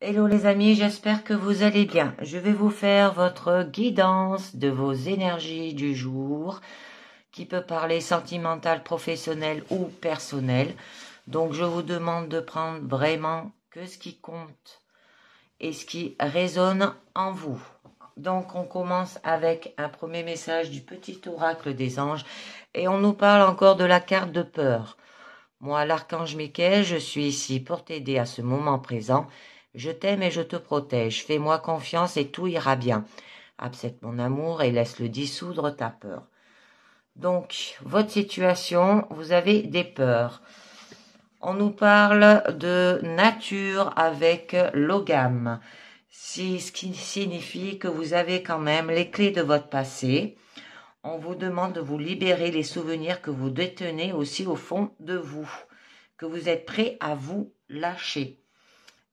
Hello les amis, j'espère que vous allez bien. Je vais vous faire votre guidance de vos énergies du jour, qui peut parler sentimental, professionnel ou personnel. Donc je vous demande de prendre vraiment que ce qui compte et ce qui résonne en vous. Donc on commence avec un premier message du petit oracle des anges et on nous parle encore de la carte de peur. Moi, l'archange Michael, je suis ici pour t'aider à ce moment présent. Je t'aime et je te protège. Fais-moi confiance et tout ira bien. Accepte mon amour et laisse-le dissoudre ta peur. Donc, votre situation, vous avez des peurs. On nous parle de nature avec l'ogame, ce qui signifie que vous avez quand même les clés de votre passé. On vous demande de vous libérer les souvenirs que vous détenez aussi au fond de vous, que vous êtes prêt à vous lâcher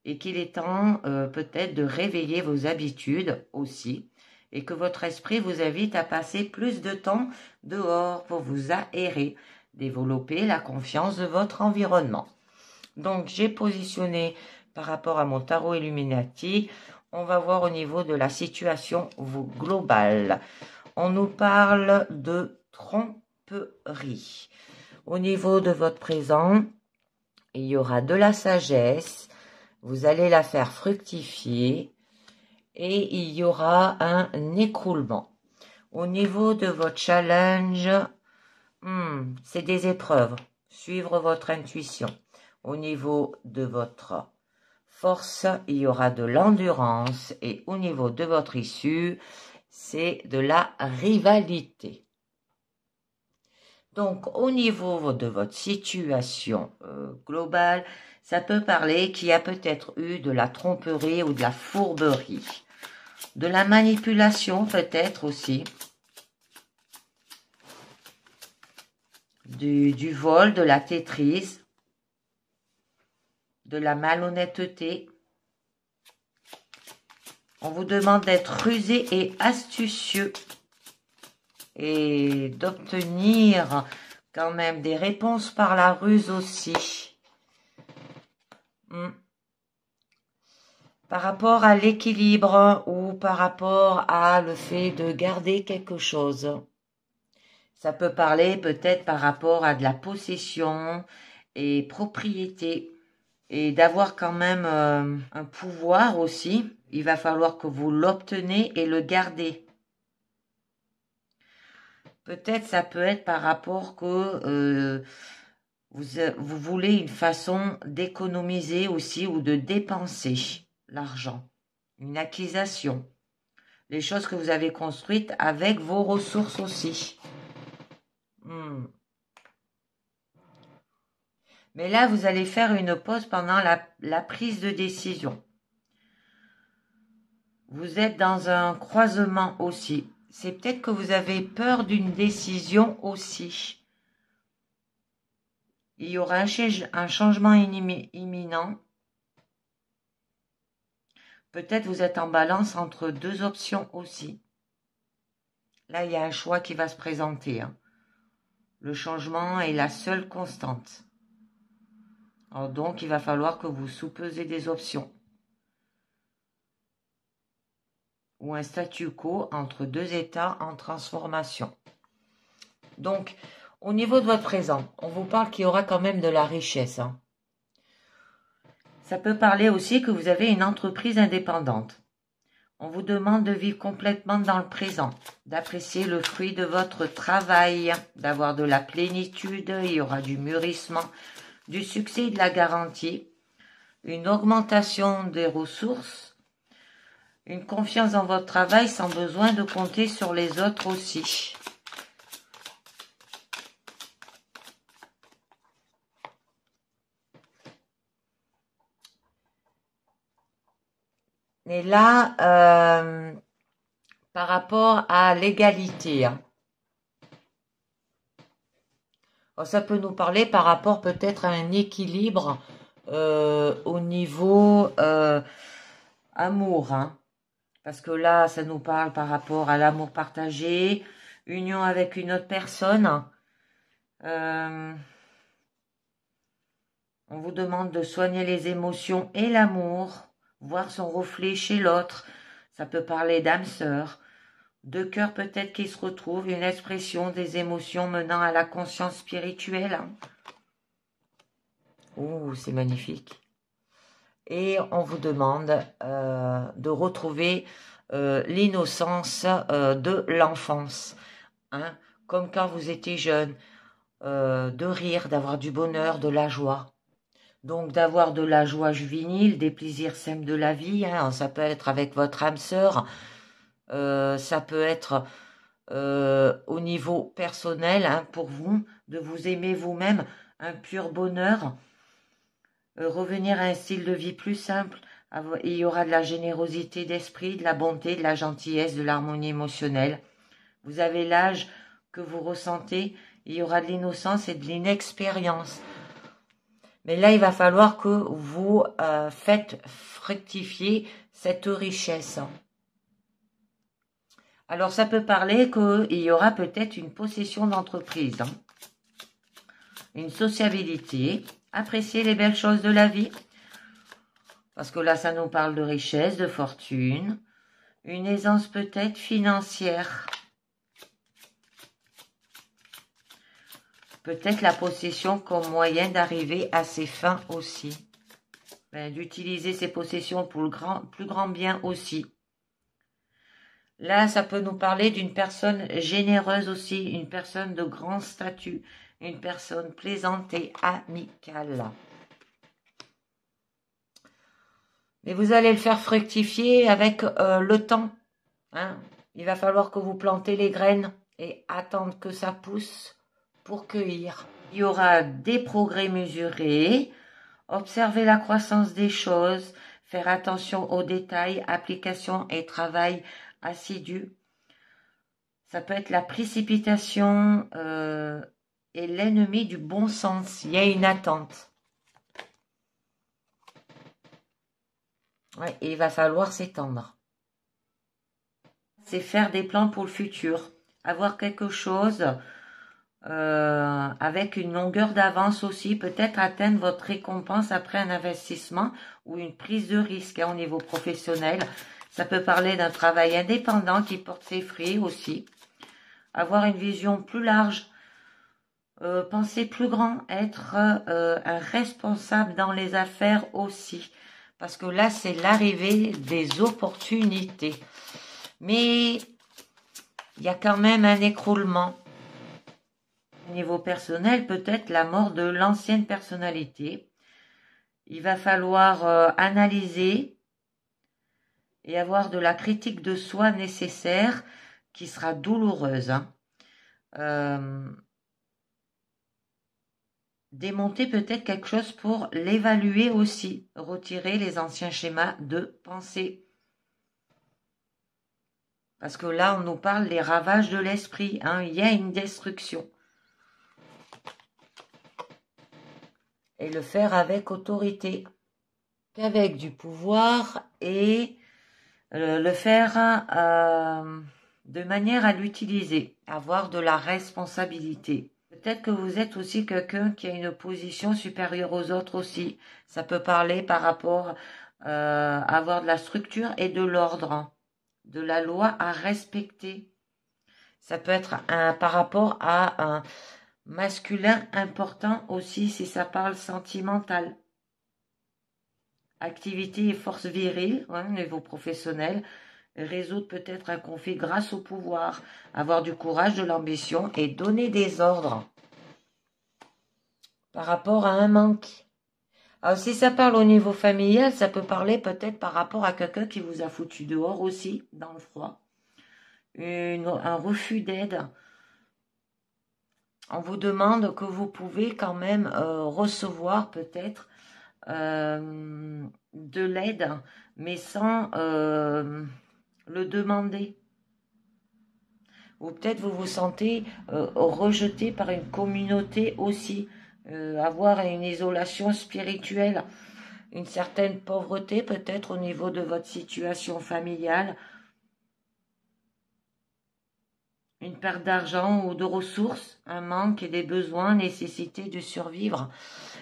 et qu'il est temps peut-être de réveiller vos habitudes aussi et que votre esprit vous invite à passer plus de temps dehors pour vous aérer, développer la confiance de votre environnement. Donc j'ai positionné par rapport à mon tarot Illuminati, on va voir au niveau de la situation globale. On nous parle de tromperie. Au niveau de votre présent, il y aura de la sagesse, vous allez la faire fructifier et il y aura un écroulement. Au niveau de votre challenge, c'est des épreuves, suivre votre intuition. Au niveau de votre force, il y aura de l'endurance et au niveau de votre issue, c'est de la rivalité. Donc, au niveau de votre situation globale, ça peut parler qu'il y a peut-être eu de la tromperie ou de la fourberie, de la manipulation peut-être aussi, du vol, de la traîtrise, de la malhonnêteté. On vous demande d'être rusé et astucieux et d'obtenir quand même des réponses par la ruse aussi. Par rapport à l'équilibre ou par rapport à le fait de garder quelque chose. Ça peut parler peut-être par rapport à de la possession et propriété et d'avoir quand même un pouvoir aussi. Il va falloir que vous l'obtenez et le gardez. Peut-être ça peut être par rapport que vous voulez une façon d'économiser aussi ou de dépenser l'argent, une acquisition, les choses que vous avez construites avec vos ressources aussi. Mais là, vous allez faire une pause pendant la prise de décision. Vous êtes dans un croisement aussi. C'est peut-être que vous avez peur d'une décision aussi. Il y aura un changement imminent. Peut-être vous êtes en balance entre deux options aussi. Là, il y a un choix qui va se présenter. Le changement est la seule constante. Alors donc, il va falloir que vous soupesez des options. Ou un statu quo entre deux états en transformation. Donc, au niveau de votre présent, on vous parle qu'il y aura quand même de la richesse. Ça peut parler aussi que vous avez une entreprise indépendante. On vous demande de vivre complètement dans le présent, d'apprécier le fruit de votre travail, d'avoir de la plénitude, il y aura du mûrissement, du succès et de la garantie, une augmentation des ressources, une confiance dans votre travail sans besoin de compter sur les autres aussi. Et là, par rapport à l'égalité, ça peut nous parler par rapport peut-être à un équilibre au niveau amour. Parce que là, ça nous parle par rapport à l'amour partagé, union avec une autre personne. On vous demande de soigner les émotions et l'amour voir son reflet chez l'autre. Ça peut parler d'âme sœur, de cœur peut-être qui se retrouvent, une expression des émotions menant à la conscience spirituelle. Oh, c'est magnifique. Et on vous demande de retrouver l'innocence de l'enfance, hein, comme quand vous étiez jeune, de rire, d'avoir du bonheur, de la joie. Donc d'avoir de la joie juvénile, des plaisirs simples de la vie, hein, ça peut être avec votre âme sœur, ça peut être au niveau personnel, hein, pour vous, de vous aimer vous-même, un pur bonheur, revenir à un style de vie plus simple. Il y aura de la générosité d'esprit, de la bonté, de la gentillesse, de l'harmonie émotionnelle. Vous avez l'âge que vous ressentez, il y aura de l'innocence et de l'inexpérience. Mais là, il va falloir que vous faites fructifier cette richesse. Alors, ça peut parler qu'il y aura peut-être une possession d'entreprise, hein, une sociabilité, apprécier les belles choses de la vie, parce que là, ça nous parle de richesse, de fortune, une aisance peut-être financière, peut-être la possession comme moyen d'arriver à ses fins aussi, d'utiliser ses possessions pour le plus grand bien aussi. Là, ça peut nous parler d'une personne généreuse aussi, une personne de grand statut, une personne plaisante et amicale. Mais vous allez le faire fructifier avec le temps, hein. Il va falloir que vous plantez les graines et attendre que ça pousse pour cueillir. Il y aura des progrès mesurés, observer la croissance des choses, faire attention aux détails, application et travail assidu. Ça peut être la précipitation et l'ennemi du bon sens. Il y a une attente. Ouais, et il va falloir s'étendre. C'est faire des plans pour le futur. Avoir quelque chose avec une longueur d'avance aussi. Peut-être atteindre votre récompense après un investissement ou une prise de risque, hein, au niveau professionnel. Ça peut parler d'un travail indépendant qui porte ses fruits aussi. Avoir une vision plus large. Penser plus grand. Être un responsable dans les affaires aussi. Parce que là, c'est l'arrivée des opportunités. Mais il y a quand même un écroulement. Au niveau personnel, peut-être la mort de l'ancienne personnalité. Il va falloir analyser et avoir de la critique de soi nécessaire qui sera douloureuse, hein. Démonter peut-être quelque chose pour l'évaluer aussi. Retirer les anciens schémas de pensée. Parce que là, on nous parle des ravages de l'esprit, hein. Il y a une destruction. Et le faire avec autorité. Avec du pouvoir et le faire de manière à l'utiliser. Avoir de la responsabilité. Peut-être que vous êtes aussi quelqu'un qui a une position supérieure aux autres aussi. Ça peut parler par rapport à avoir de la structure et de l'ordre. De la loi à respecter. Ça peut être par rapport à un masculin important aussi si ça parle sentimental. Activité et force virile, hein, au niveau professionnel. Résoudre peut-être un conflit grâce au pouvoir. Avoir du courage, de l'ambition et donner des ordres. Par rapport à un manque. Alors si ça parle au niveau familial, ça peut parler peut-être par rapport à quelqu'un qui vous a foutu dehors aussi, dans le froid. Un refus d'aide. On vous demande que vous pouvez quand même recevoir peut-être de l'aide, mais sans le demander. Ou peut-être vous vous sentez rejeté par une communauté aussi. Avoir une isolation spirituelle, une certaine pauvreté peut-être au niveau de votre situation familiale. une perte d'argent ou de ressources, un manque et des besoins, nécessité de survivre.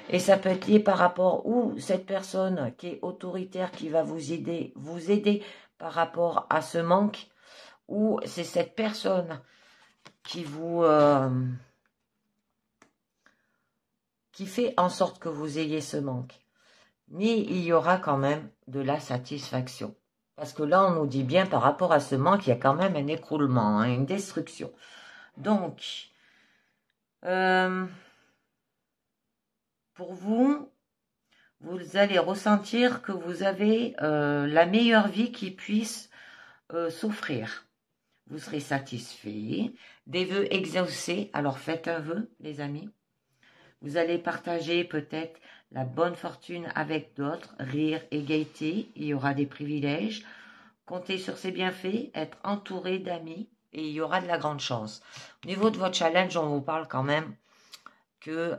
Et ça peut être lié par rapport où cette personne qui est autoritaire, qui va vous aider par rapport à ce manque, ou c'est cette personne qui vous qui fait en sorte que vous ayez ce manque. Mais il y aura quand même de la satisfaction. Parce que là, on nous dit bien par rapport à ce manque, il y a quand même un écroulement, hein, une destruction. Donc, pour vous, vous allez ressentir que vous avez la meilleure vie qui puisse s'offrir. Vous serez satisfait, des vœux exaucés, alors faites un vœu, les amis. Vous allez partager peut-être la bonne fortune avec d'autres, rire et gaieté, il y aura des privilèges. Comptez sur ses bienfaits, être entouré d'amis et il y aura de la grande chance. Au niveau de votre challenge, on vous parle quand même que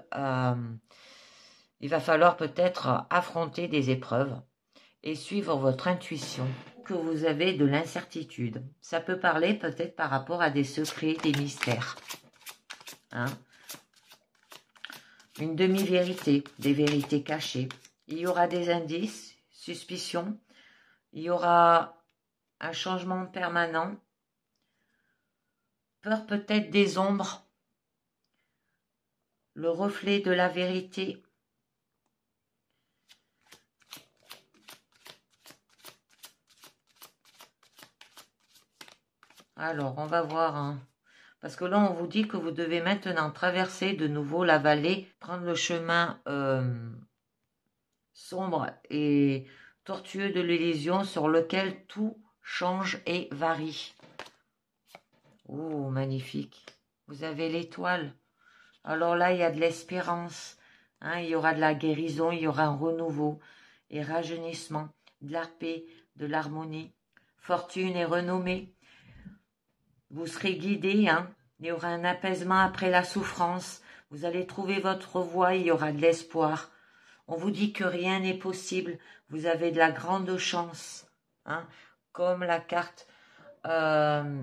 il va falloir peut-être affronter des épreuves et suivre votre intuition, que vous avez de l'incertitude. Ça peut parler peut-être par rapport à des secrets, des mystères. Hein? Une demi-vérité, des vérités cachées. Il y aura des indices, suspicions. Il y aura un changement permanent. Peur peut-être des ombres. Le reflet de la vérité. Alors, on va voir. Hein. Parce que là, on vous dit que vous devez maintenant traverser de nouveau la vallée, prendre le chemin sombre et tortueux de l'Élysion sur lequel tout change et varie. Oh, magnifique. Vous avez l'étoile. Alors là, il y a de l'espérance. Hein, il y aura de la guérison, il y aura un renouveau et rajeunissement, de la paix, de l'harmonie, fortune et renommée. Vous serez guidé, hein. Il y aura un apaisement après la souffrance. Vous allez trouver votre voie, il y aura de l'espoir. On vous dit que rien n'est possible. Vous avez de la grande chance, hein, comme la carte de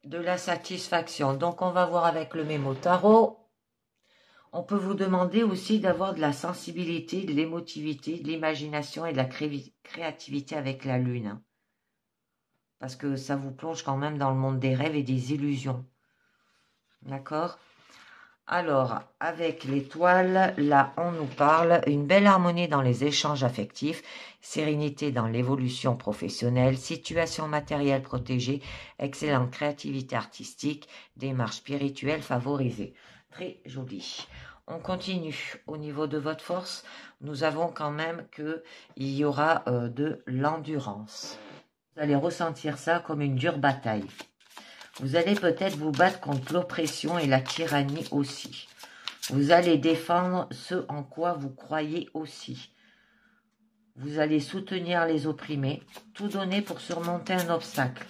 la satisfaction. Donc, on va voir avec le mémo tarot. On peut vous demander aussi d'avoir de la sensibilité, de l'émotivité, de l'imagination et de la créativité avec la lune. Hein. Parce que ça vous plonge quand même dans le monde des rêves et des illusions. D'accord ? Alors, avec l'étoile, là, on nous parle une belle harmonie dans les échanges affectifs, sérénité dans l'évolution professionnelle, situation matérielle protégée, excellente créativité artistique, démarche spirituelle favorisée. Très joli. On continue. Au niveau de votre force, nous avons quand même qu'il y aura de l'endurance. Vous allez ressentir ça comme une dure bataille. Vous allez peut-être vous battre contre l'oppression et la tyrannie aussi. Vous allez défendre ce en quoi vous croyez aussi. Vous allez soutenir les opprimés, tout donner pour surmonter un obstacle.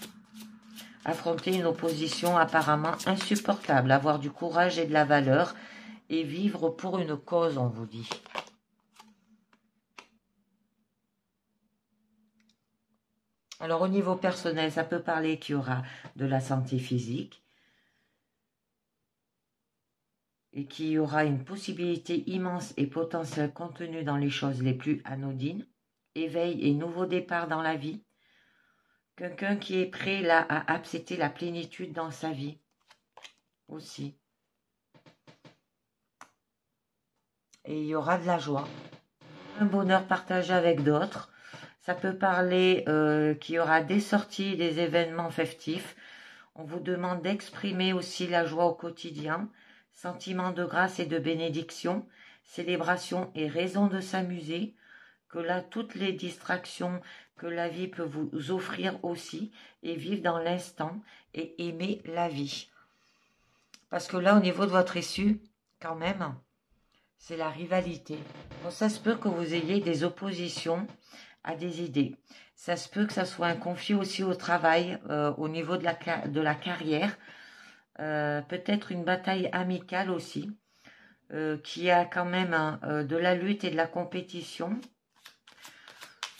Affronter une opposition apparemment insupportable, avoir du courage et de la valeur et vivre pour une cause, on vous dit. Alors au niveau personnel, ça peut parler qu'il y aura de la santé physique et qu'il y aura une possibilité immense et potentielle contenue dans les choses les plus anodines, éveil et nouveau départ dans la vie, quelqu'un qui est prêt là à accepter la plénitude dans sa vie aussi. Et il y aura de la joie, un bonheur partagé avec d'autres. Ça peut parler qu'il y aura des sorties, des événements festifs. On vous demande d'exprimer aussi la joie au quotidien, sentiment de grâce et de bénédiction, célébration et raison de s'amuser, que là, toutes les distractions que la vie peut vous offrir aussi, et vivre dans l'instant et aimer la vie. Parce que là, au niveau de votre issue, quand même, c'est la rivalité. Bon, ça se peut que vous ayez des oppositions à des idées. Ça se peut que ça soit un conflit aussi au travail, au niveau de la carrière. Peut-être une bataille amicale aussi, qui a quand même de la lutte et de la compétition.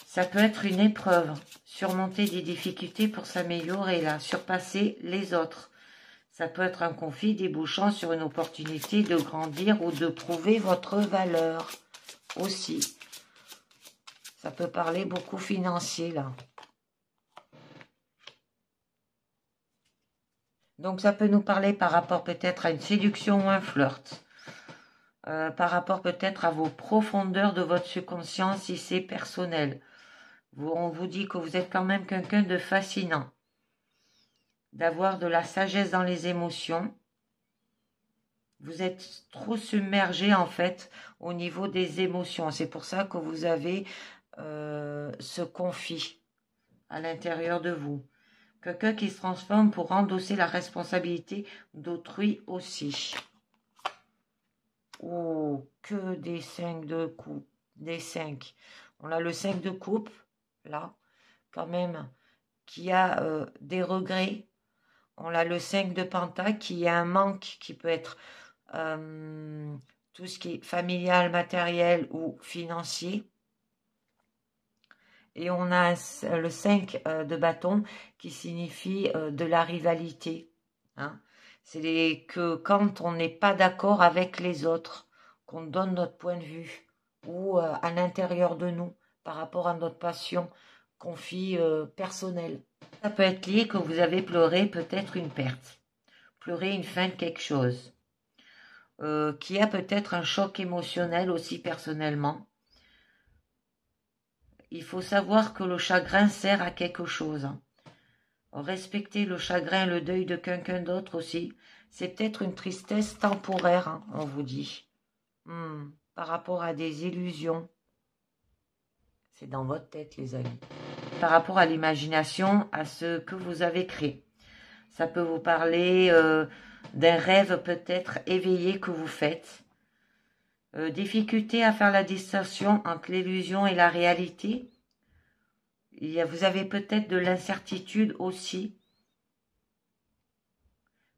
Ça peut être une épreuve, surmonter des difficultés pour s'améliorer, là, surpasser les autres. Ça peut être un conflit débouchant sur une opportunité de grandir ou de prouver votre valeur aussi. Ça peut parler beaucoup financier là. Donc ça peut nous parler par rapport peut-être à une séduction ou un flirt. Par rapport peut-être à vos profondeurs de votre subconscient si c'est personnel. On vous dit que vous êtes quand même quelqu'un de fascinant. D'avoir de la sagesse dans les émotions. Vous êtes trop submergé en fait au niveau des émotions. C'est pour ça que vous avez ce conflit à l'intérieur de vous. Quelqu'un qui se transforme pour endosser la responsabilité d'autrui aussi. Oh, que des 5 de coupe, des 5. On a le 5 de coupe, là, quand même, qui a des regrets. On a le 5 de pentacle qui a un manque qui peut être tout ce qui est familial, matériel ou financier. Et on a le 5 de bâton qui signifie de la rivalité. Hein. C'est que quand on n'est pas d'accord avec les autres, qu'on donne notre point de vue, ou à l'intérieur de nous, par rapport à notre passion, conflit personnel. Ça peut être lié que vous avez pleuré peut-être une perte, pleuré une fin de quelque chose, qui a peut-être un choc émotionnel aussi personnellement. Il faut savoir que le chagrin sert à quelque chose. Respecter le chagrin, le deuil de quelqu'un d'autre aussi, c'est peut-être une tristesse temporaire, hein, on vous dit. Par rapport à des illusions. C'est dans votre tête, les amis. Par rapport à l'imagination, à ce que vous avez créé. Ça peut vous parler d'un rêve peut-être éveillé que vous faites. Difficulté à faire la distinction entre l'illusion et la réalité. Vous avez peut-être de l'incertitude aussi.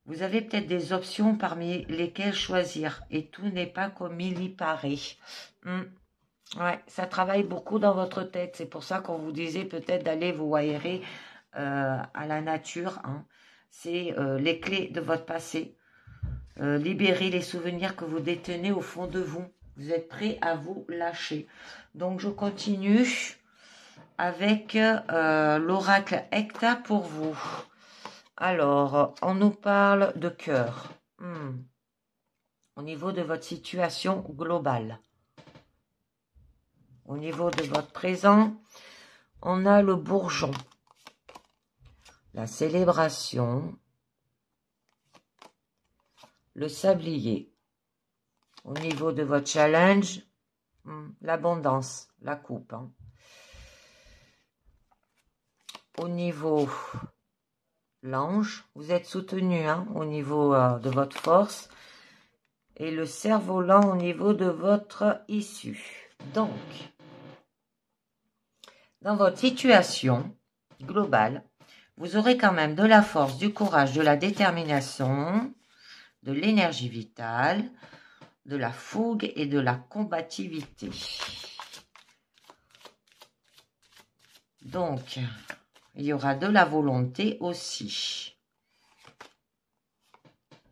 Vous avez peut-être des options parmi lesquelles choisir. Et tout n'est pas comme il y paraît. Ouais, ça travaille beaucoup dans votre tête. C'est pour ça qu'on vous disait peut-être d'aller vous aérer à la nature. Hein. C'est les clés de votre passé. Libérer les souvenirs que vous détenez au fond de vous. Vous êtes prêt à vous lâcher. Donc, je continue avec l'oracle Hecta pour vous. Alors, on nous parle de cœur. Au niveau de votre situation globale. Au niveau de votre présent, on a le bourgeon. La célébration. Le sablier. Au niveau de votre challenge, l'abondance, la coupe. Hein. Au niveau l'ange, vous êtes soutenu hein, au niveau de votre force. Et le cerf-volant au niveau de votre issue. Donc, dans votre situation globale, vous aurez quand même de la force, du courage, de la détermination, de l'énergie vitale, de la fougue et de la combativité. Donc, il y aura de la volonté aussi.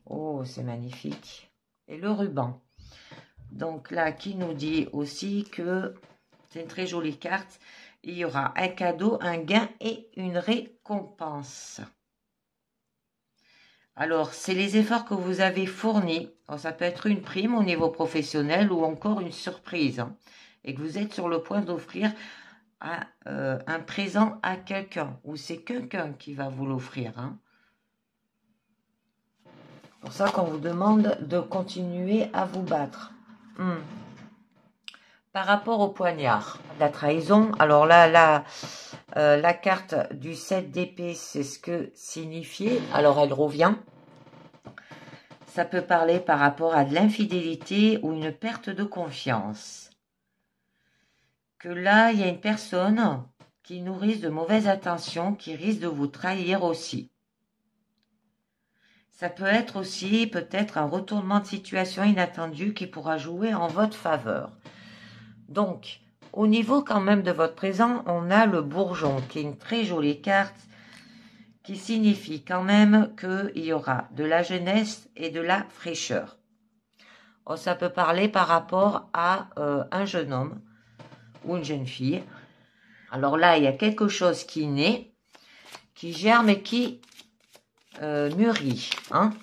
Oh, c'est magnifique. Et le ruban. Donc là, qui nous dit aussi que c'est une très jolie carte. Il y aura un cadeau, un gain et une récompense. Alors, c'est les efforts que vous avez fournis. Alors, ça peut être une prime au niveau professionnel ou encore une surprise. Hein, et que vous êtes sur le point d'offrir un présent à quelqu'un. Ou c'est quelqu'un qui va vous l'offrir. Hein. C'est pour ça qu'on vous demande de continuer à vous battre. Par rapport au poignard, la trahison. Alors là, la carte du 7 d'épée, c'est ce que signifiait. Alors, elle revient. Ça peut parler par rapport à de l'infidélité ou une perte de confiance. Que là, il y a une personne qui nourrit de mauvaises intentions, qui risque de vous trahir aussi. Ça peut être aussi peut-être un retournement de situation inattendu qui pourra jouer en votre faveur. Donc, au niveau quand même de votre présent, on a le bourgeon, qui est une très jolie carte, qui signifie quand même qu'il y aura de la jeunesse et de la fraîcheur. Oh, ça peut parler par rapport à un jeune homme ou une jeune fille. Alors là, il y a quelque chose qui naît, qui germe et qui mûrit. Hein.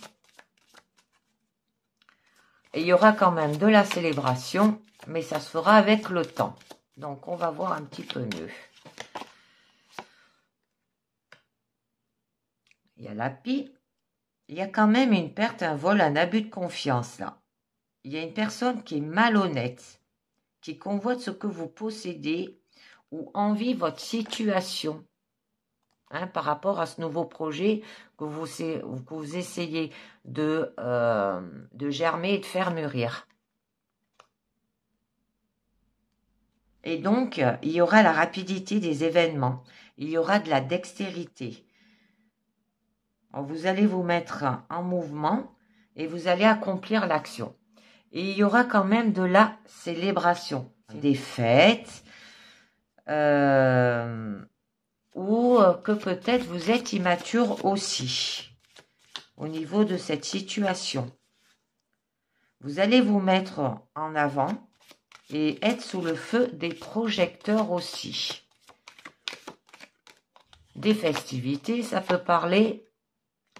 Et il y aura quand même de la célébration, mais ça se fera avec le temps. Donc, on va voir un petit peu mieux. Il y a la pie. Il y a quand même une perte, un vol, un abus de confiance là. Il y a une personne qui est malhonnête, qui convoite ce que vous possédez ou envie votre situation. Hein, par rapport à ce nouveau projet que vous essayez de germer et de faire mûrir. Et donc, il y aura la rapidité des événements. Il y aura de la dextérité. Alors, vous allez vous mettre en mouvement et vous allez accomplir l'action. Et il y aura quand même de la célébration, des fêtes, ou que peut-être vous êtes immature aussi au niveau de cette situation. Vous allez vous mettre en avant et être sous le feu des projecteurs aussi. Des festivités, ça peut parler,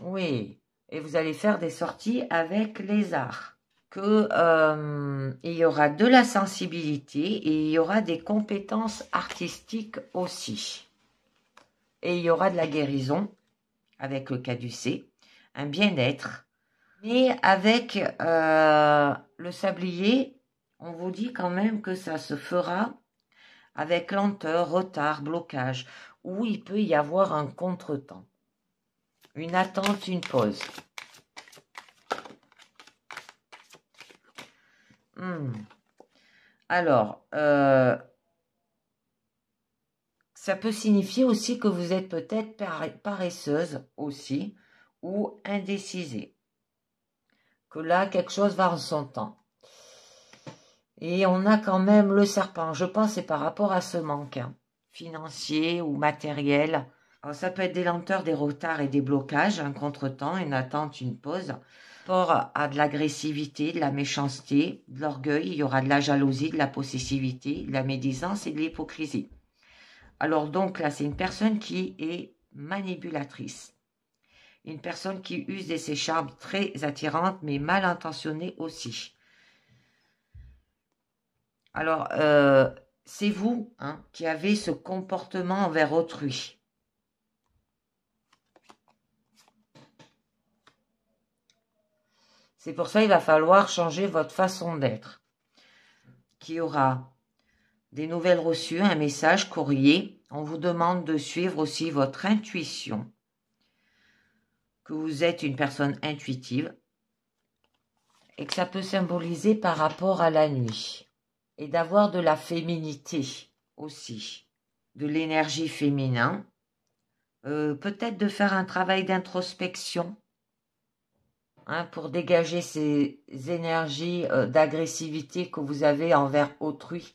oui, et vous allez faire des sorties avec les arts. Il y aura de la sensibilité et il y aura des compétences artistiques aussi. Et il y aura de la guérison avec le caducée, un bien-être. Mais avec le sablier, on vous dit quand même que ça se fera avec lenteur, retard, blocage, où il peut y avoir un contretemps, une attente, une pause. Alors, ça peut signifier aussi que vous êtes peut-être paresseuse aussi ou indécisée. Que là, quelque chose va en son temps. Et on a quand même le serpent. Je pense que c'est par rapport à ce manque financier ou matériel. Alors, ça peut être des lenteurs, des retards et des blocages, un contretemps, une attente, une pause. Par rapport à de l'agressivité, de la méchanceté, de l'orgueil, il y aura de la jalousie, de la possessivité, de la médisance et de l'hypocrisie. Alors donc là, c'est une personne qui est manipulatrice. Une personne qui use de ses charmes très attirantes, mais mal intentionnées aussi. Alors, c'est vous qui avez ce comportement envers autrui. C'est pour ça qu'il va falloir changer votre façon d'être. Qui aura des nouvelles reçues, un message, courrier. On vous demande de suivre aussi votre intuition. Que vous êtes une personne intuitive. Et que ça peut symboliser par rapport à la nuit. Et d'avoir de la féminité aussi. De l'énergie féminin. Peut-être de faire un travail d'introspection. Pour dégager ces énergies d'agressivité que vous avez envers autrui.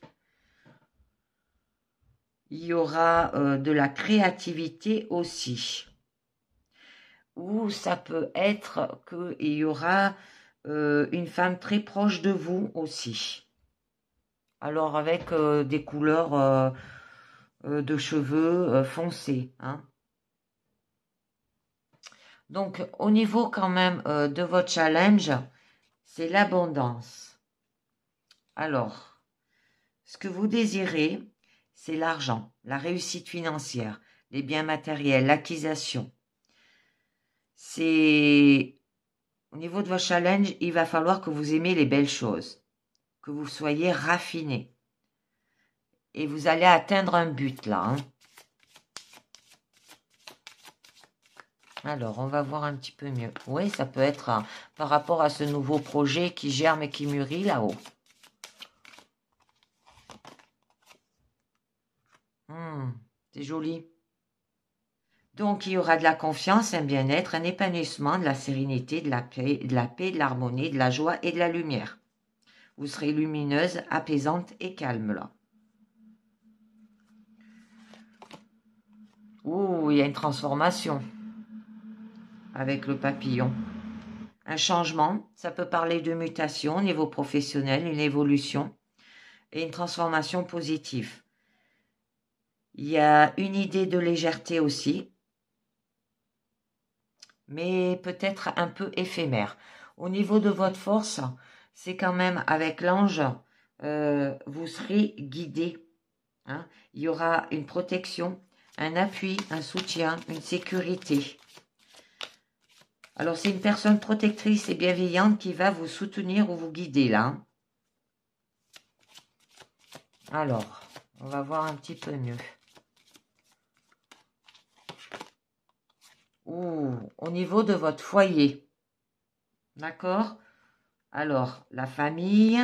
Il y aura de la créativité aussi. Ou ça peut être qu'il y aura une femme très proche de vous aussi. Alors avec des couleurs de cheveux foncés. Donc au niveau quand même de votre challenge, c'est l'abondance. Alors, ce que vous désirez, c'est l'argent, la réussite financière, les biens matériels, l'acquisition. C'est au niveau de votre challenge, il va falloir que vous aimez les belles choses, que vous soyez raffiné. Et vous allez atteindre un but là. Alors, on va voir un petit peu mieux. Oui, ça peut être par rapport à ce nouveau projet qui germe et qui mûrit là-haut. C'est joli. Donc, il y aura de la confiance, un bien-être, un épanouissement, de la sérénité, de la paix, de l'harmonie, de la joie et de la lumière. Vous serez lumineuse, apaisante et calme là. Ouh, il y a une transformation. avec le papillon. Un changement, ça peut parler de mutation au niveau professionnel, une évolution et une transformation positive. Il y a une idée de légèreté aussi, mais peut-être un peu éphémère. Au niveau de votre force, c'est quand même avec l'ange, vous serez guidé. Hein. Il y aura une protection, un appui, un soutien, une sécurité. Alors, c'est une personne protectrice et bienveillante qui va vous soutenir ou vous guider là. Alors, on va voir un petit peu mieux. Au niveau de votre foyer. D'accord? Alors, la famille,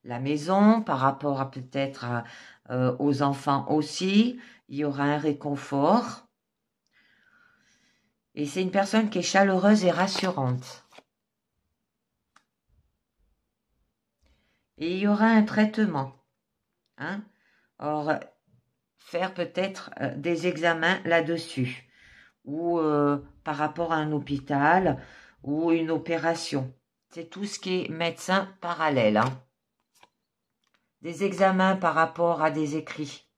la maison, par rapport à peut-être aux enfants aussi, il y aura un réconfort. Et c'est une personne qui est chaleureuse et rassurante. Et il y aura un traitement. Hein? Alors, faire peut-être des examens là-dessus. Ou par rapport à un hôpital ou une opération. C'est tout ce qui est médecin parallèle. Hein? Des examens par rapport à des écrits.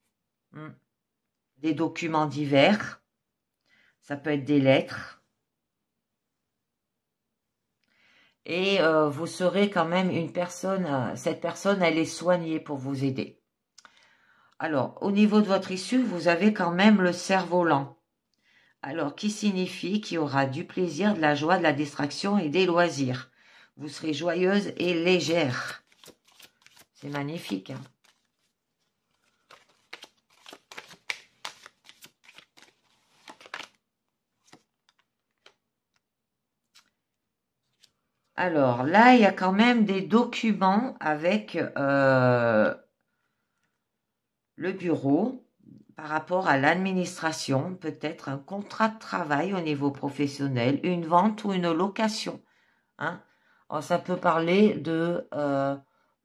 Des documents divers. Ça peut être des lettres. Et vous serez quand même une personne, cette personne, elle est soignée pour vous aider. Alors, au niveau de votre issue, vous avez quand même le cerf-volant. Alors, qui signifie qu'il y aura du plaisir, de la joie, de la distraction et des loisirs. Vous serez joyeuse et légère. C'est magnifique. Hein? Alors, là, il y a quand même des documents avec le bureau par rapport à l'administration, peut-être un contrat de travail au niveau professionnel, une vente ou une location. Hein? Alors, ça peut parler de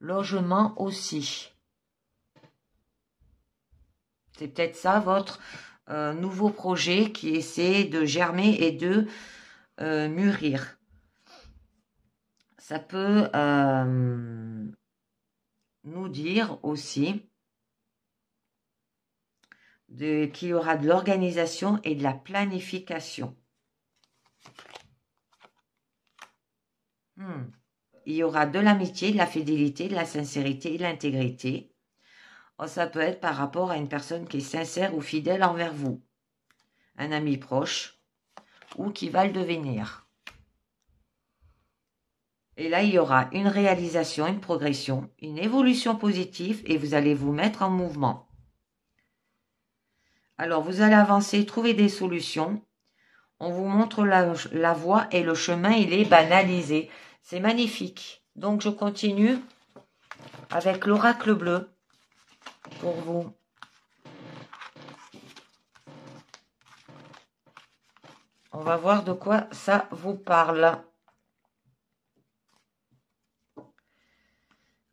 logement aussi. C'est peut-être ça votre nouveau projet qui essaie de germer et de mûrir. Ça peut nous dire aussi qu'il y aura de l'organisation et de la planification. Il y aura de l'amitié, de la fidélité, de la sincérité et de l'intégrité. Ça peut être par rapport à une personne qui est sincère ou fidèle envers vous. Un ami proche ou qui va le devenir. Et là, il y aura une réalisation, une progression, une évolution positive et vous allez vous mettre en mouvement. Alors, vous allez avancer, trouver des solutions. On vous montre la voie et le chemin, il est banalisé. C'est magnifique. Donc, je continue avec l'oracle bleu pour vous. On va voir de quoi ça vous parle.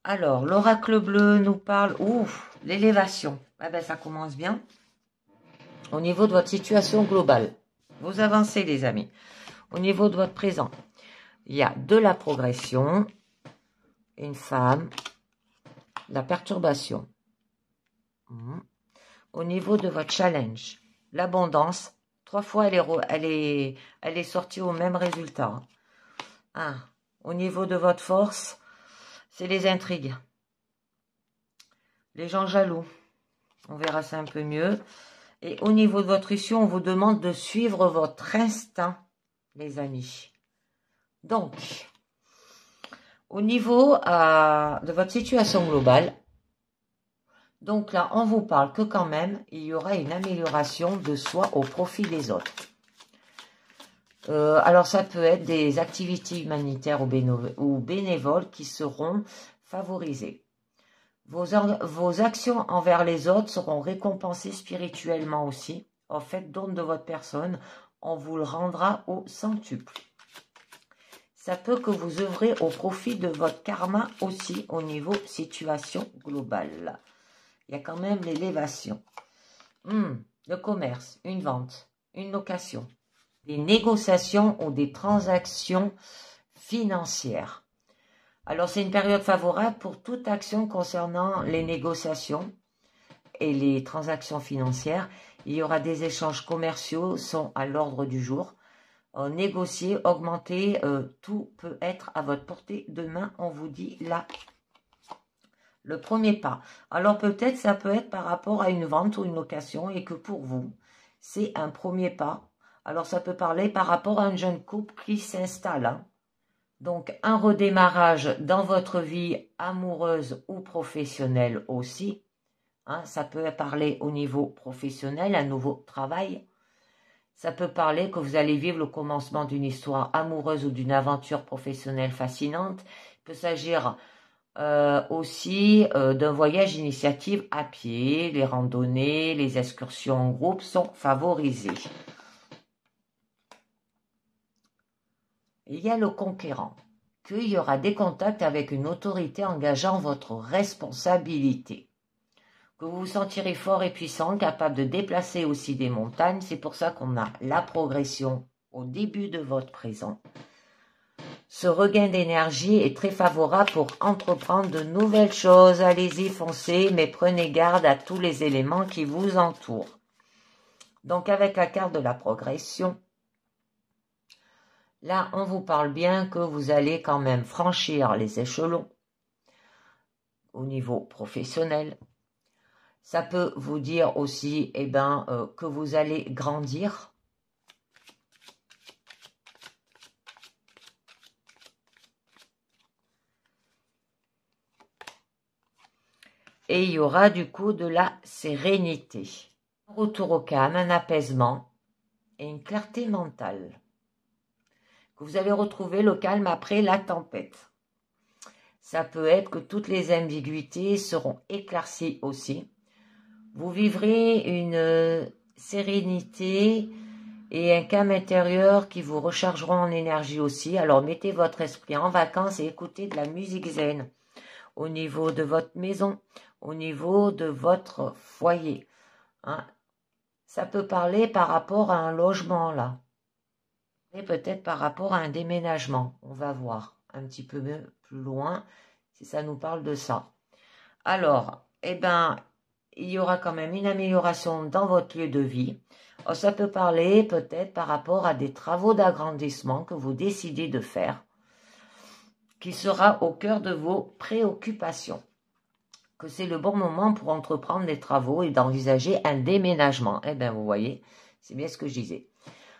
Alors, l'oracle bleu nous parle, l'élévation. Ah ben, ça commence bien. Au niveau de votre situation globale, vous avancez les amis. Au niveau de votre présent, il y a de la progression, une femme, la perturbation. Au niveau de votre challenge, l'abondance, 3 fois elle est sortie au même résultat. Au niveau de votre force, c'est les intrigues. Les gens jaloux. On verra ça un peu mieux. Et au niveau de votre issue, on vous demande de suivre votre instinct, les amis. Donc, au niveau de votre situation globale, donc là, on vous parle que quand même, il y aura une amélioration de soi au profit des autres. Alors, ça peut être des activités humanitaires ou bénévoles qui seront favorisées. Vos actions envers les autres seront récompensées spirituellement aussi. En fait, don de votre personne, on vous le rendra au centuple. Ça peut que vous œuvrez au profit de votre karma aussi au niveau situation globale. Il y a quand même l'élévation. Le commerce, une vente, une location, des négociations ou des transactions financières. Alors, c'est une période favorable pour toute action concernant les négociations et les transactions financières. Il y aura des échanges commerciaux, sont à l'ordre du jour. Négocier, augmenter, tout peut être à votre portée de main, on vous dit là. Le premier pas. Alors peut-être ça peut être par rapport à une vente ou une location et que pour vous, c'est un premier pas. Alors ça peut parler par rapport à un jeune couple qui s'installe. Hein. Donc un redémarrage dans votre vie amoureuse ou professionnelle aussi. Hein, ça peut parler au niveau professionnel, un nouveau travail. Ça peut parler que vous allez vivre le commencement d'une histoire amoureuse ou d'une aventure professionnelle fascinante. Il peut s'agir aussi d'un voyage initiative à pied. Les randonnées, les excursions en groupe sont favorisées. Il y a le conquérant, qu'il y aura des contacts avec une autorité engageant votre responsabilité. Que vous vous sentirez fort et puissant, capable de déplacer aussi des montagnes. C'est pour ça qu'on a la progression au début de votre présent. Ce regain d'énergie est très favorable pour entreprendre de nouvelles choses. Allez-y, foncez, mais prenez garde à tous les éléments qui vous entourent. Donc, avec la carte de la progression, là, on vous parle bien que vous allez quand même franchir les échelons au niveau professionnel. Ça peut vous dire aussi que vous allez grandir. Et il y aura du coup de la sérénité. Un retour au calme, un apaisement et une clarté mentale. Que vous allez retrouver le calme après la tempête. Ça peut être que toutes les ambiguïtés seront éclaircies aussi. Vous vivrez une sérénité et un calme intérieur qui vous rechargeront en énergie aussi. Alors mettez votre esprit en vacances et écoutez de la musique zen au niveau de votre maison, au niveau de votre foyer. Hein. Ça peut parler par rapport à un logement là. Et peut-être par rapport à un déménagement. On va voir un petit peu plus loin si ça nous parle de ça. Alors, il y aura quand même une amélioration dans votre lieu de vie. Ça peut parler peut-être par rapport à des travaux d'agrandissement que vous décidez de faire, qui sera au cœur de vos préoccupations. Que c'est le bon moment pour entreprendre des travaux et d'envisager un déménagement. Vous voyez, c'est bien ce que je disais.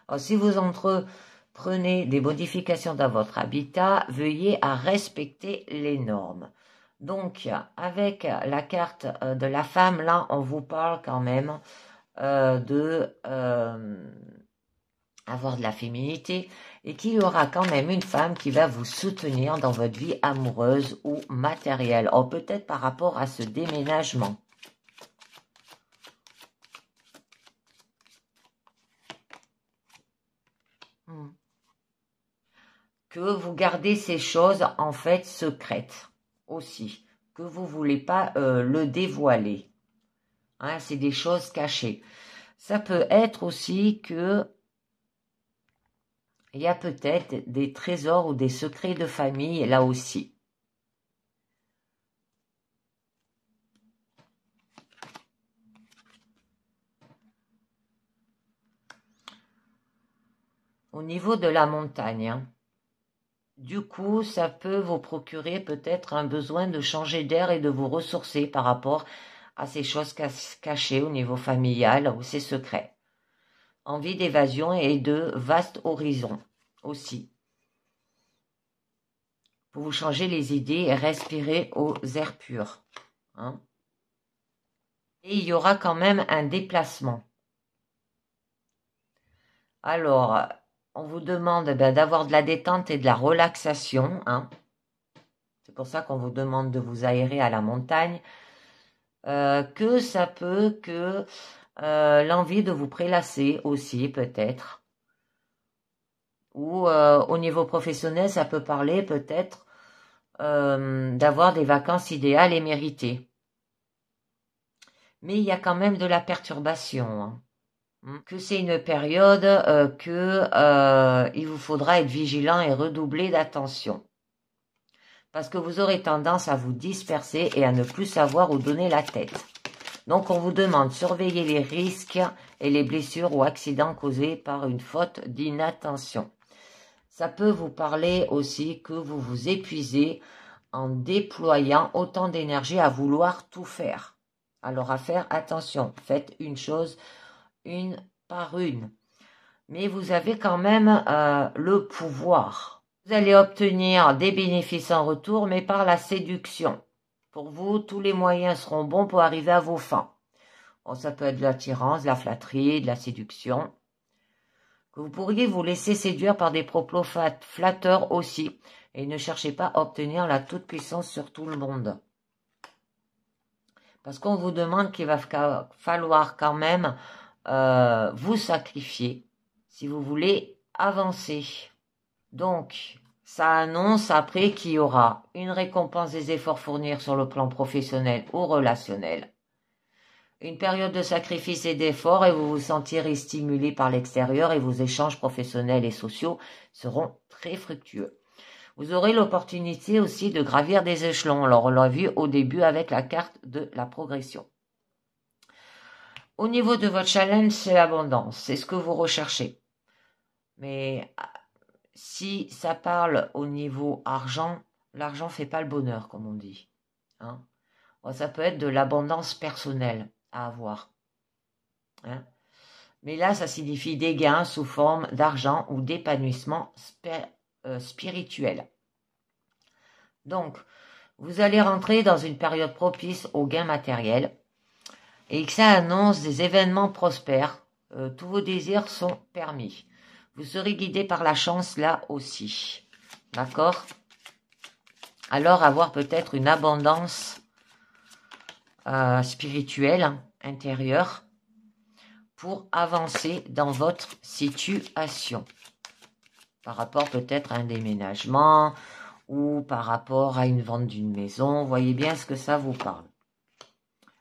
Alors, si vous entreprenez des modifications dans votre habitat, veuillez à respecter les normes. Donc, avec la carte de la femme, là, on vous parle quand même de avoir de la féminité et qu'il y aura quand même une femme qui va vous soutenir dans votre vie amoureuse ou matérielle. Ou peut-être par rapport à ce déménagement. Que vous gardez ces choses en fait secrètes aussi. Que vous ne voulez pas le dévoiler. Hein, c'est des choses cachées. Ça peut être aussi que il y a peut-être des trésors ou des secrets de famille là aussi. Au niveau de la montagne, hein. Du coup, ça peut vous procurer peut-être un besoin de changer d'air et de vous ressourcer par rapport à ces choses cachées au niveau familial ou ces secrets. Envie d'évasion et de vastes horizons aussi. Pour vous changer les idées et respirer aux airs purs. Hein. Et il y aura quand même un déplacement. Alors, on vous demande d'avoir de la détente et de la relaxation. Hein. C'est pour ça qu'on vous demande de vous aérer à la montagne. Que ça peut que l'envie de vous prélasser aussi peut-être. Ou au niveau professionnel, ça peut parler peut-être d'avoir des vacances idéales et méritées. Mais il y a quand même de la perturbation. Hein. que c'est une période il vous faudra être vigilant et redoubler d'attention. Parce que vous aurez tendance à vous disperser et à ne plus savoir où donner la tête. Donc, on vous demande de surveiller les risques et les blessures ou accidents causés par une faute d'inattention. Ça peut vous parler aussi que vous vous épuisez en déployant autant d'énergie à vouloir tout faire. Alors, à faire attention, faites une chose une par une. Mais vous avez quand même le pouvoir. Vous allez obtenir des bénéfices en retour, mais par la séduction. Pour vous, tous les moyens seront bons pour arriver à vos fins. Bon, ça peut être de l'attirance, de la flatterie, de la séduction. Que vous pourriez vous laisser séduire par des propos flatteurs aussi. Et ne cherchez pas à obtenir la toute-puissance sur tout le monde. Parce qu'on vous demande qu'il va falloir quand même vous sacrifier si vous voulez avancer. Donc, ça annonce après qu'il y aura une récompense des efforts fournis sur le plan professionnel ou relationnel, une période de sacrifice et d'efforts et vous vous sentirez stimulé par l'extérieur et vos échanges professionnels et sociaux seront très fructueux. Vous aurez l'opportunité aussi de gravir des échelons. Alors, on l'a vu au début avec la carte de la progression. Au niveau de votre challenge, c'est l'abondance. C'est ce que vous recherchez. Mais si ça parle au niveau argent, l'argent fait pas le bonheur, comme on dit. Hein, bon, ça peut être de l'abondance personnelle à avoir. Hein, mais là, ça signifie des gains sous forme d'argent ou d'épanouissement spirituel. Donc, vous allez rentrer dans une période propice aux gains matériels et que ça annonce des événements prospères. Tous vos désirs sont permis. Vous serez guidé par la chance là aussi. D'accord? Alors avoir peut-être une abondance spirituelle, intérieure, pour avancer dans votre situation. Par rapport peut-être à un déménagement ou par rapport à une vente d'une maison. Vous voyez bien ce que ça vous parle.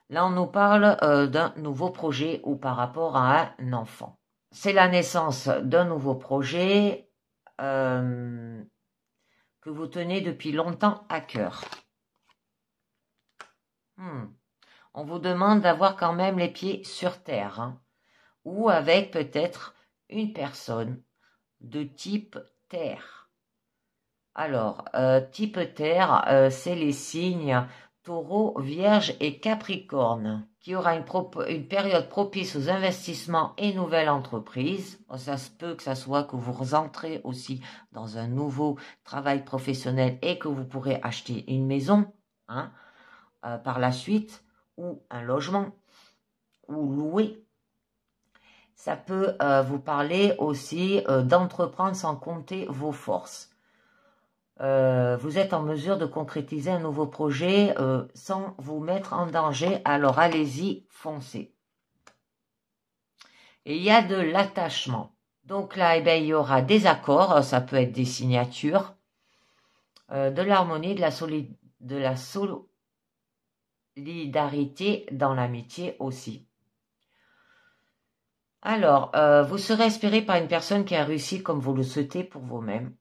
Là, on nous parle d'un nouveau projet ou par rapport à un enfant. C'est la naissance d'un nouveau projet que vous tenez depuis longtemps à cœur. On vous demande d'avoir quand même les pieds sur terre, hein, ou avec peut-être une personne de type terre. Alors, type terre, c'est les signes Taureau, Vierge et Capricorne, qui aura une période propice aux investissements et nouvelles entreprises. Ça se peut que ça soit que vous rentrez aussi dans un nouveau travail professionnel et que vous pourrez acheter une maison, hein, par la suite, ou un logement, ou louer. Ça peut vous parler aussi d'entreprendre sans compter vos forces. Vous êtes en mesure de concrétiser un nouveau projet sans vous mettre en danger, alors allez-y, foncez. Et il y a de l'attachement. Donc là, eh bien, il y aura des accords, ça peut être des signatures, de l'harmonie, de la solidarité dans l'amitié aussi. Alors, vous serez inspiré par une personne qui a réussi comme vous le souhaitez pour vous-même.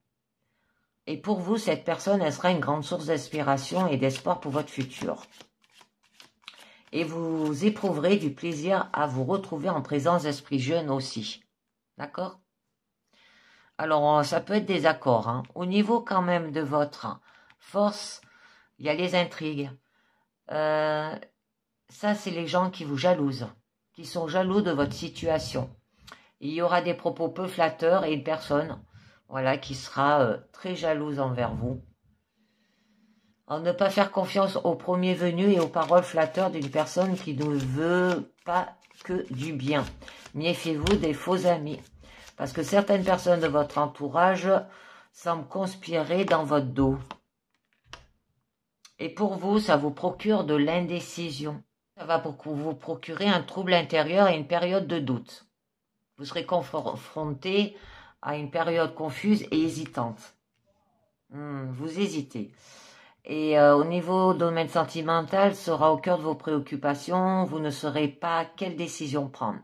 Et pour vous, cette personne, elle sera une grande source d'inspiration et d'espoir pour votre futur. Et vous éprouverez du plaisir à vous retrouver en présence d'esprits jeunes aussi. D'accord? Alors, ça peut être des accords. Hein. Au niveau quand même de votre force, il y a les intrigues. Ça, c'est les gens qui vous jalousent, qui sont jaloux de votre situation. Il y aura des propos peu flatteurs et une personne... Voilà, qui sera très jalouse envers vous. En ne pas faire confiance au premier venu et aux paroles flatteurs d'une personne qui ne veut pas que du bien. Méfiez-vous des faux amis. Parce que certaines personnes de votre entourage semblent conspirer dans votre dos. Et pour vous, ça vous procure de l'indécision. Ça va vous procurer un trouble intérieur et une période de doute. Vous serez confronté à une période confuse et hésitante. Vous hésitez. Et au niveau domaine sentimental, sera au cœur de vos préoccupations. Vous ne saurez pas quelle décision prendre.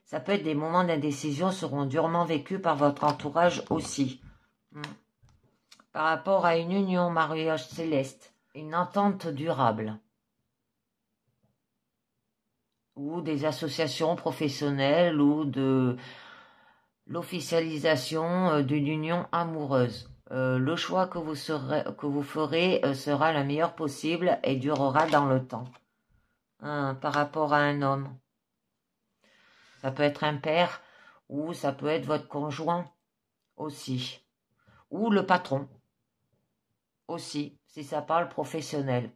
Ça peut être des moments d'indécision seront durement vécus par votre entourage aussi. Par rapport à une union, mariage céleste, une entente durable. Ou des associations professionnelles ou de l'officialisation d'une union amoureuse. Le choix que vous ferez sera le meilleur possible et durera dans le temps. Par rapport à un homme. Ça peut être un père ou ça peut être votre conjoint aussi. Ou le patron aussi, si ça parle professionnel.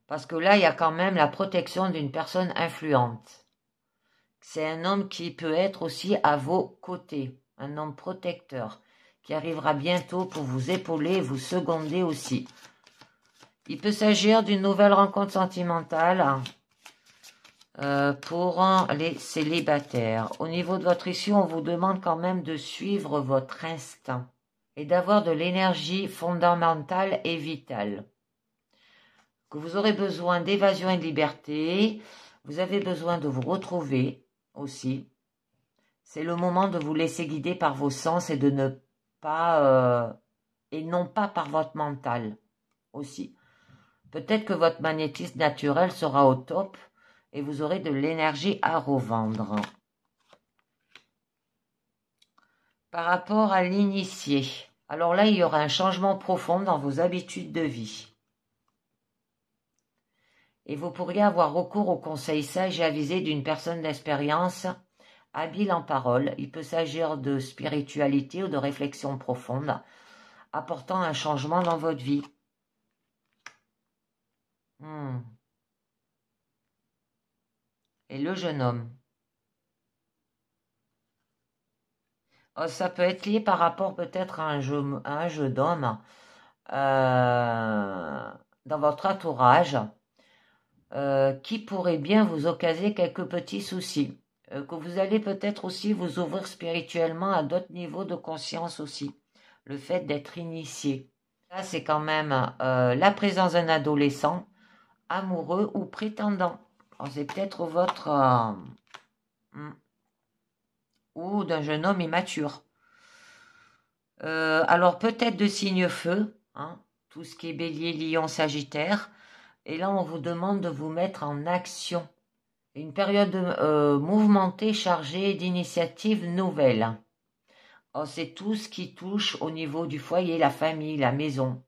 Parce que là, il y a quand même la protection d'une personne influente. C'est un homme qui peut être aussi à vos côtés, un homme protecteur, qui arrivera bientôt pour vous épauler et vous seconder aussi. Il peut s'agir d'une nouvelle rencontre sentimentale pour les célibataires. Au niveau de votre issue, on vous demande quand même de suivre votre instinct et d'avoir de l'énergie fondamentale et vitale. Que vous aurez besoin d'évasion et de liberté, vous avez besoin de vous retrouver aussi. C'est le moment de vous laisser guider par vos sens et de ne pas et non pas par votre mental aussi. Peut-être que votre magnétisme naturel sera au top et vous aurez de l'énergie à revendre. Par rapport à l'initié, alors là, il y aura un changement profond dans vos habitudes de vie. Et vous pourriez avoir recours au conseil sage et avisé d'une personne d'expérience habile en parole. Il peut s'agir de spiritualité ou de réflexion profonde, apportant un changement dans votre vie. Et le jeune homme. Oh, ça peut être lié par rapport peut-être à un jeu d'homme dans votre entourage qui pourrait bien vous occaser quelques petits soucis. Que vous allez peut-être aussi vous ouvrir spirituellement à d'autres niveaux de conscience aussi. Le fait d'être initié. Là, c'est quand même la présence d'un adolescent amoureux ou prétendant. C'est peut-être votre... ou d'un jeune homme immature. Alors peut-être de signe feu, tout ce qui est bélier, lion, sagittaire. Et là, on vous demande de vous mettre en action. Une période mouvementée, chargée d'initiatives nouvelles. C'est tout ce qui touche au niveau du foyer, la famille, la maison.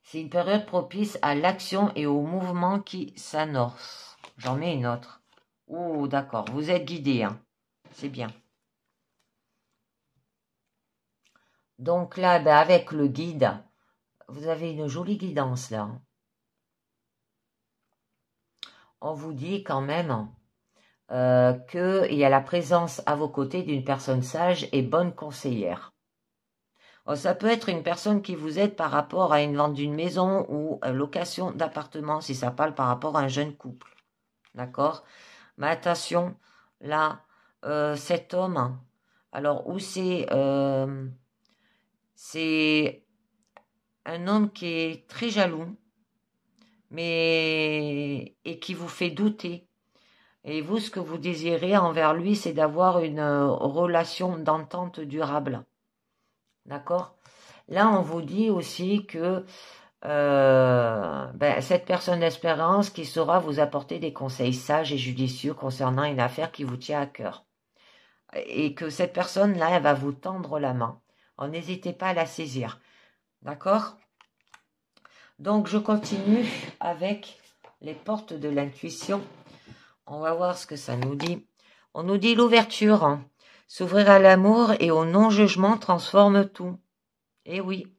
C'est une période propice à l'action et au mouvement qui s'amorce. J'en mets une autre. Oh, d'accord, vous êtes guidé, c'est bien. Donc là, avec le guide, vous avez une jolie guidance là. On vous dit quand même qu'il y a la présence à vos côtés d'une personne sage et bonne conseillère. Ça peut être une personne qui vous aide par rapport à une vente d'une maison ou location d'appartement, si ça parle par rapport à un jeune couple. D'accord? Mais attention, là, cet homme, alors où c'est un homme qui est très jaloux, et qui vous fait douter. Et vous, ce que vous désirez envers lui, c'est d'avoir une relation d'entente durable. D'accord? Là, on vous dit aussi que cette personne d'espérance qui saura vous apporter des conseils sages et judicieux concernant une affaire qui vous tient à cœur. Et que cette personne-là, elle va vous tendre la main. N'hésitez pas à la saisir. D'accord? Donc, je continue avec les portes de l'intuition. On va voir ce que ça nous dit. On nous dit l'ouverture. S'ouvrir à l'amour et au non-jugement transforme tout. Eh oui,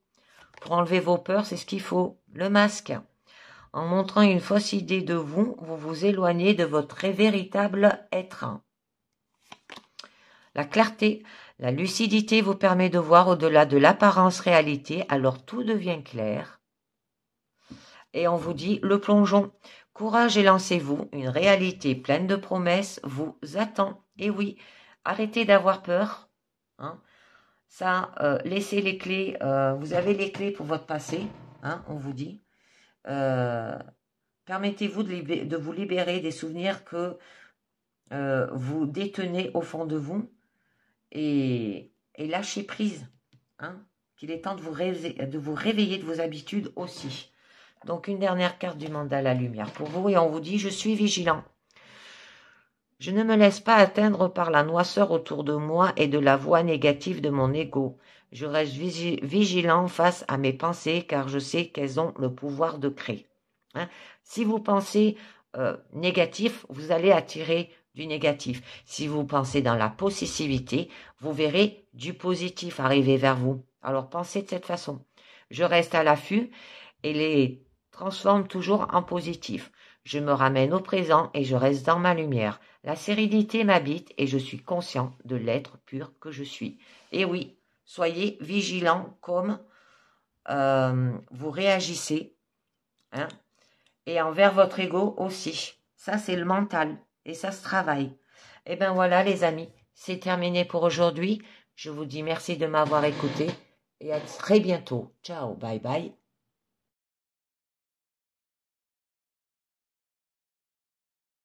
pour enlever vos peurs, c'est ce qu'il faut. Le masque. En montrant une fausse idée de vous, vous vous éloignez de votre véritable être. La clarté, la lucidité vous permet de voir au-delà de l'apparence réalité, alors tout devient clair. Et on vous dit le plongeon. Courage et lancez-vous, une réalité pleine de promesses vous attend. Et oui, arrêtez d'avoir peur. Ça, laissez les clés, vous avez les clés pour votre passé, on vous dit. Peut-être Permettez-vous de vous libérer des souvenirs que vous détenez au fond de vous et lâchez prise. Hein, qu'il est temps de vous réveiller de vos habitudes aussi. Donc, une dernière carte du mandat, la lumière pour vous. Et on vous dit, je suis vigilant. Je ne me laisse pas atteindre par la noirceur autour de moi et de la voix négative de mon ego. Je reste vigilant face à mes pensées car je sais qu'elles ont le pouvoir de créer. Hein? Si vous pensez négatif, vous allez attirer du négatif. Si vous pensez dans la possessivité, vous verrez du positif arriver vers vous. Alors pensez de cette façon. Je reste à l'affût et les transforme toujours en positif. Je me ramène au présent et je reste dans ma lumière. La sérénité m'habite et je suis conscient de l'être pur que je suis. Et oui, soyez vigilants comme vous réagissez. Hein, et envers votre ego aussi. Ça, c'est le mental. Et ça se travaille. Et bien voilà, les amis. C'est terminé pour aujourd'hui. Je vous dis merci de m'avoir écouté. Et à très bientôt. Ciao, bye bye.